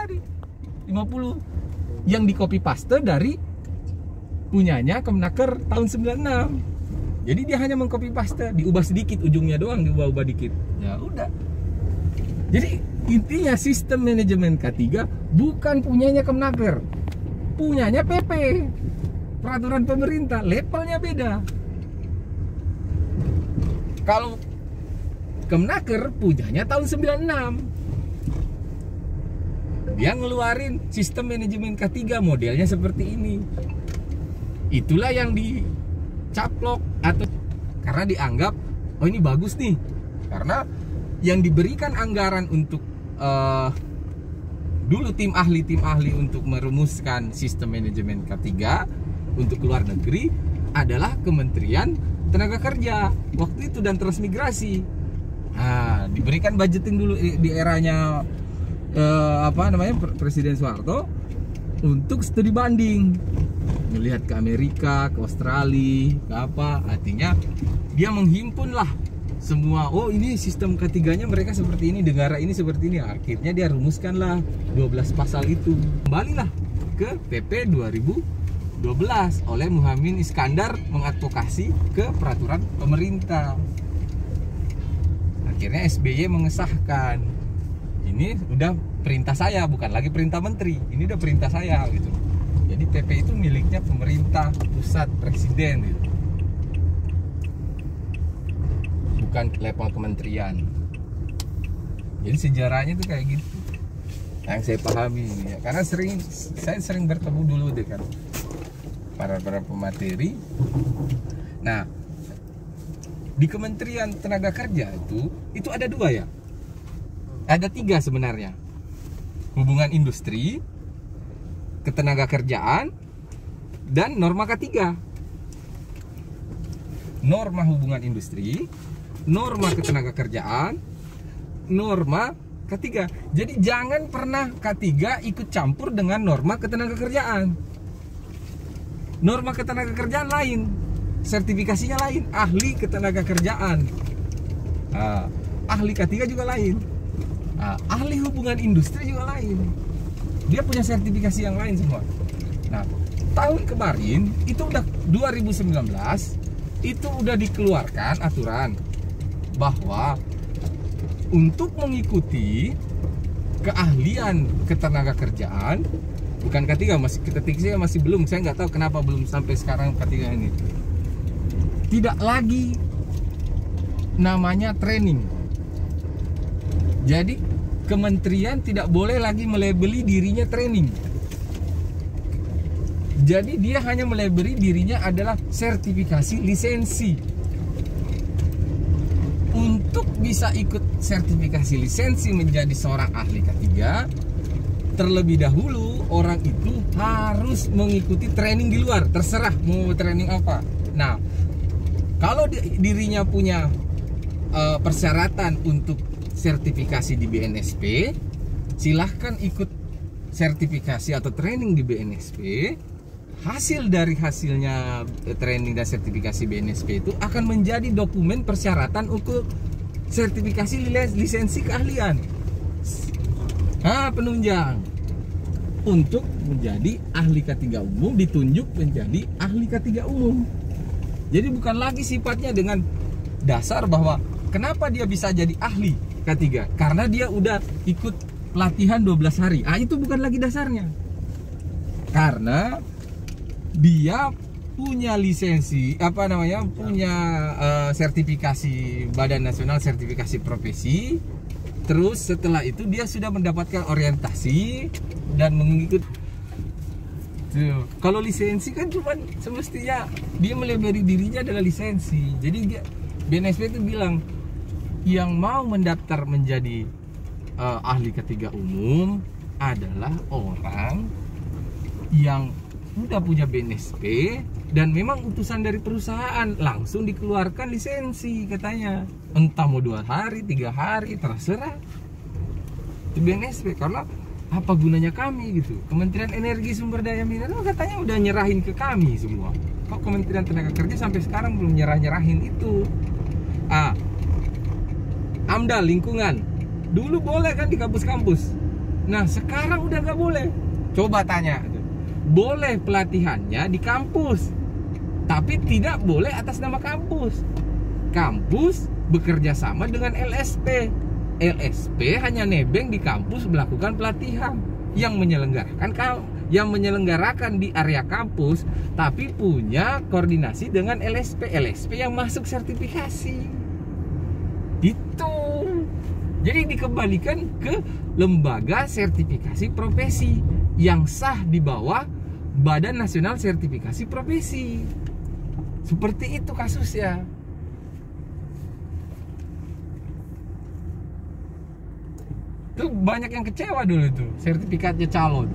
hari 50 yang di copy paste dari punyanya Kemenaker tahun 96. Jadi dia hanya mengcopy paste, diubah sedikit ujungnya doang, diubah-ubah dikit. Ya udah. Jadi intinya sistem manajemen K3 bukan punyanya Kemenaker, punyanya PP, peraturan pemerintah, levelnya beda. Kalau Kemenaker punyanya tahun 96. Dia ngeluarin sistem manajemen K3 modelnya seperti ini. Itulah yang dicaplok atau karena dianggap oh ini bagus nih. Karena yang diberikan anggaran untuk dulu tim ahli untuk merumuskan sistem manajemen K3 untuk luar negeri adalah Kementerian Tenaga Kerja waktu itu dan Transmigrasi. Nah, diberikan budgeting dulu di eranya Presiden Soeharto untuk studi banding, melihat ke Amerika, ke Australia, ke apa, artinya dia menghimpun lah semua. Oh ini sistem ketiganya mereka seperti ini, negara ini seperti ini. Akhirnya dia rumuskanlah 12 pasal itu. Kembalilah ke PP 2012 oleh Muhammad Iskandar mengadvokasi ke peraturan pemerintah. Akhirnya SBY mengesahkan. Ini udah perintah saya, bukan lagi perintah menteri. Ini udah perintah saya gitu. Jadi PP itu miliknya pemerintah pusat, presiden gitu. Bukan level kementerian. Jadi sejarahnya tuh kayak gitu. Yang saya pahami ya. Karena saya sering bertemu dulu dengan para pemateri. Nah, di Kementerian Tenaga Kerja itu ada 2 ya. Ada 3 sebenarnya. Hubungan industri, ketenaga kerjaan, dan norma K3. Norma hubungan industri, norma ketenaga kerjaan, norma K3. Jadi jangan pernah K3 ikut campur dengan norma ketenaga kerjaan. Norma ketenaga kerjaan lain, sertifikasinya lain, ahli ketenaga kerjaan. Ahli K3 juga lain. Ahli hubungan industri juga lain. Dia punya sertifikasi yang lain semua. Nah, tahun kemarin itu udah 2019 itu udah dikeluarkan aturan bahwa untuk mengikuti keahlian ketenaga kerjaan, bukan K3, masih belum, saya nggak tahu kenapa belum sampai sekarang K3 ini. Tidak lagi namanya training. Jadi kementerian tidak boleh lagi melabeli dirinya training. Jadi dia hanya melabeli dirinya adalah sertifikasi lisensi. Untuk bisa ikut sertifikasi lisensi menjadi seorang ahli K3, terlebih dahulu orang itu harus mengikuti training di luar. Terserah mau training apa. Nah, kalau dirinya punya persyaratan untuk sertifikasi di BNSP, silahkan ikut sertifikasi atau training di BNSP. Hasil dari hasilnya training dan sertifikasi BNSP itu akan menjadi dokumen persyaratan untuk sertifikasi lisensi keahlian. Penunjang untuk menjadi ahli K3 umum, ditunjuk menjadi ahli K3 umum. Jadi bukan lagi sifatnya dengan dasar bahwa kenapa dia bisa jadi ahli K3, karena dia udah ikut pelatihan 12 hari. Itu bukan lagi dasarnya. Karena dia punya lisensi, punya sertifikasi Badan Nasional Sertifikasi Profesi. Terus setelah itu dia sudah mendapatkan orientasi dan mengikut. Kalau lisensi kan cuman semestinya dia melabeli dirinya adalah lisensi. Jadi dia BNSP itu bilang yang mau mendaftar menjadi ahli K3 umum adalah orang yang udah punya BNSP dan memang utusan dari perusahaan, langsung dikeluarkan lisensi katanya. Entah mau 2 hari, 3 hari, terserah. Itu BNSP. Karena apa gunanya kami gitu? Kementerian Energi Sumber Daya Mineral katanya udah nyerahin ke kami semua. Kok Kementerian Tenaga Kerja sampai sekarang belum nyerahin itu? AMDAL lingkungan dulu boleh kan di kampus-kampus, Nah sekarang udah nggak boleh. Coba tanya, boleh pelatihannya di kampus, tapi tidak boleh atas nama kampus. Kampus bekerja sama dengan LSP. LSP hanya nebeng di kampus melakukan pelatihan. Yang menyelenggarakan di area kampus, tapi punya koordinasi dengan LSP. LSP yang masuk sertifikasi. Itu. Jadi dikembalikan ke lembaga sertifikasi profesi yang sah di bawah Badan Nasional Sertifikasi Profesi. Seperti itu kasusnya. Tuh banyak yang kecewa dulu tuh, sertifikatnya calon.